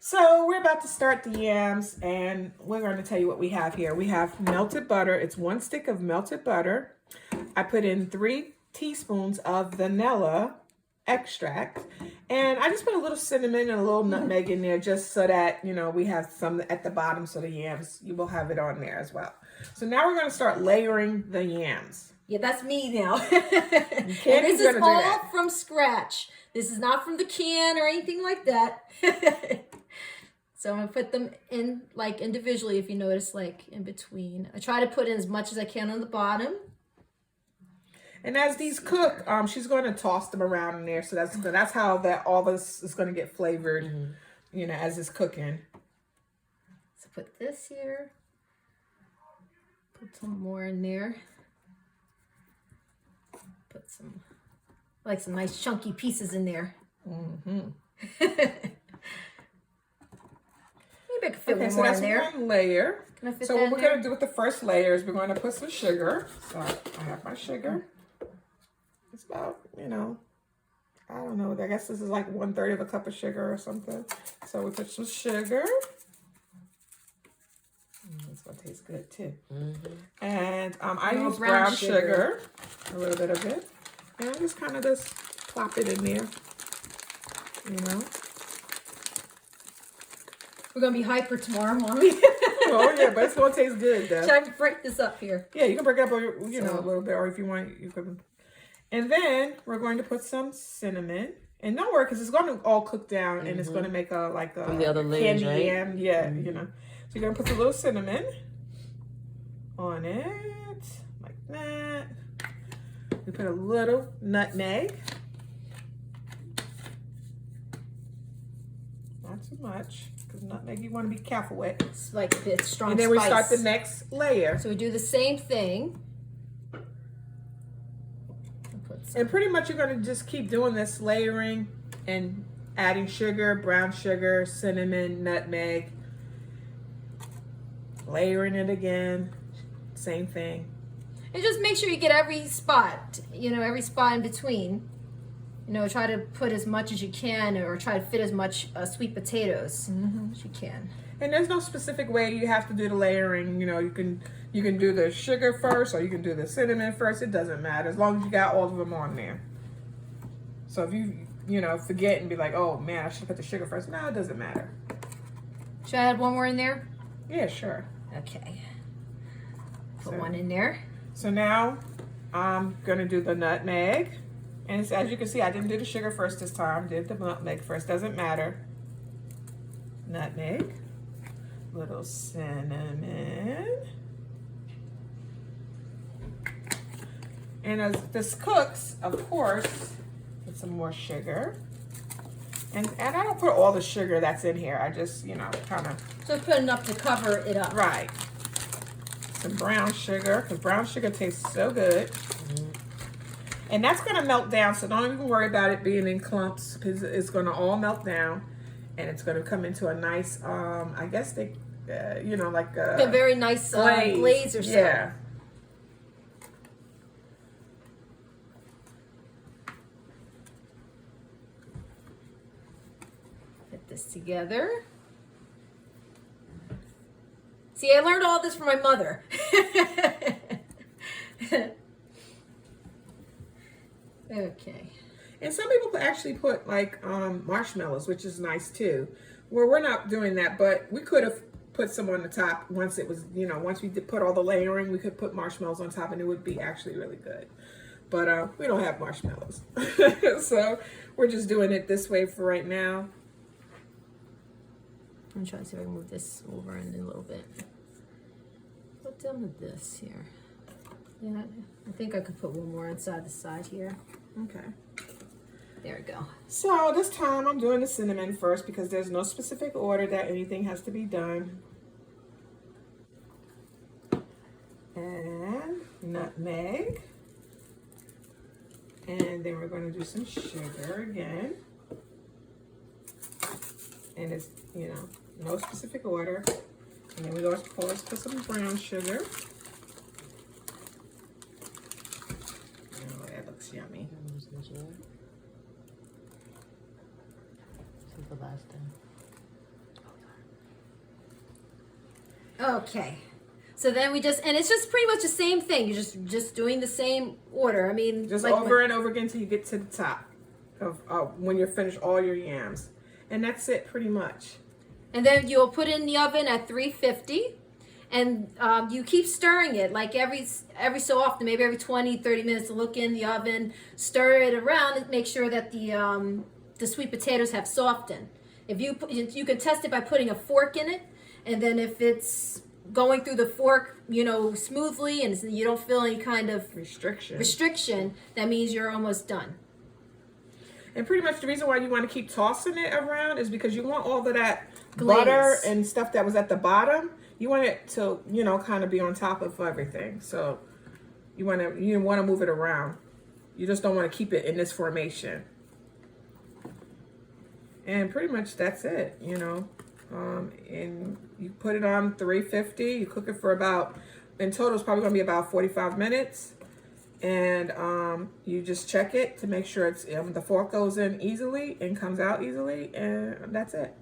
So we're about to start the yams, and we're going to tell you what we have here. We have melted butter. It's 1 stick of melted butter. I put in 3 teaspoons of vanilla extract, and I just put a little cinnamon and a little nutmeg in there just so that, we have some at the bottom, so the yams, you will have it on there as well. So now we're going to start layering the yams. Yeah, that's me now. And Candy's this is all that. from scratch. This is not from the can or anything like that. So I'm going to put them in like individually, if you notice, like in between. I try to put in as much as I can on the bottom. And as these cook, she's going to toss them around in there. So that's how all this is going to get flavored, as it's cooking. So put this here. Put some more in there. Put some nice chunky pieces in there. Mm-hmm. Maybe I could fit one more in there. One layer. Can I fit so that what we're in there? going to do with the first layer is we're going to put some sugar. So I have my sugar. It's about, I don't know. I guess this is like 1/3 of a cup of sugar or something. So we put some sugar. It's going to taste good too. Mm-hmm. And I use brown sugar. A little bit of it. And I just kind of plop it in there. We're going to be hyper tomorrow, Mommy. Oh, yeah, but it's going to taste good, though. Should I break this up here? Yeah, you can break it up, a little bit. Or if you want, you can. And then we're going to put some cinnamon. And don't worry, because it's going to all cook down. And it's going to make a from the other layers, candy right? yam. Yeah, So you're going to put a little cinnamon on it. Like that. We put a little nutmeg. Not too much, because nutmeg you want to be careful with. It's like this strong And then spice. we start the next layer. So we do the same thing. And pretty much you're going to just keep doing this, layering and adding sugar, brown sugar, cinnamon, nutmeg. Layering it again. Same thing. And just make sure you get every spot, every spot in between. Try to put as much as you can, or try to fit as much sweet potatoes as you can. And there's no specific way you have to do the layering. You can do the sugar first, or you can do the cinnamon first. It doesn't matter as long as you got all of them on there. So if you forget and be like, oh man, I should put the sugar first. No, it doesn't matter. Should I add one more in there? Yeah, sure. Okay. Put one in there. So now I'm gonna do the nutmeg. And as you can see, I didn't do the sugar first this time. Did the nutmeg first. Doesn't matter. Nutmeg. Little cinnamon. And as this cooks, of course, put some more sugar. And I don't put all the sugar that's in here. I just, kind of. So put enough to cover it up. Right. Some brown sugar, because brown sugar tastes so good. And that's going to melt down, so don't even worry about it being in clumps, because it's going to all melt down, and it's going to come into a nice, I guess they, like a very nice glaze or so. Yeah. Put this together. See, I learned all this from my mother. Okay. And some people actually put like marshmallows, which is nice too. Well, we're not doing that, but we could have put some on the top once it was, once we did put all the layering, we could put marshmallows on top and it would be actually really good. But we don't have marshmallows. So we're just doing it this way for right now. I'm trying to see if I can move this over in a little bit. What done with this here? Yeah, I think I could put one more inside the side here. Okay. There we go. So this time I'm doing the cinnamon first because there's no specific order that anything has to be done. And nutmeg. And then we're going to do some sugar again. And it's, no specific order. And then we go, of course, put some brown sugar. Oh, that looks yummy. Since the last time. Okay. So then we just, and it's just pretty much the same thing. You're just doing the same order. I mean, Just like over and over again until you get to the top of when you're finished all your yams. And that's it pretty much. And then you'll put it in the oven at 350. And you keep stirring it like every so often, maybe every 20, 30 minutes, to look in the oven, stir it around and make sure that the sweet potatoes have softened. If you can test it by putting a fork in it, and then if it's going through the fork, smoothly, and you don't feel any kind of restriction, that means you're almost done. And pretty much the reason why you want to keep tossing it around is because you want all of that Glaze. butter and stuff that was at the bottom. You want it to, kind of be on top of everything. So you want to move it around. You just don't want to keep it in this formation. And pretty much that's it, and you put it on 350. You cook it for about, in total, it's probably going to be about 45 minutes. And you just check it to make sure it's the fork goes in easily and comes out easily, and that's it.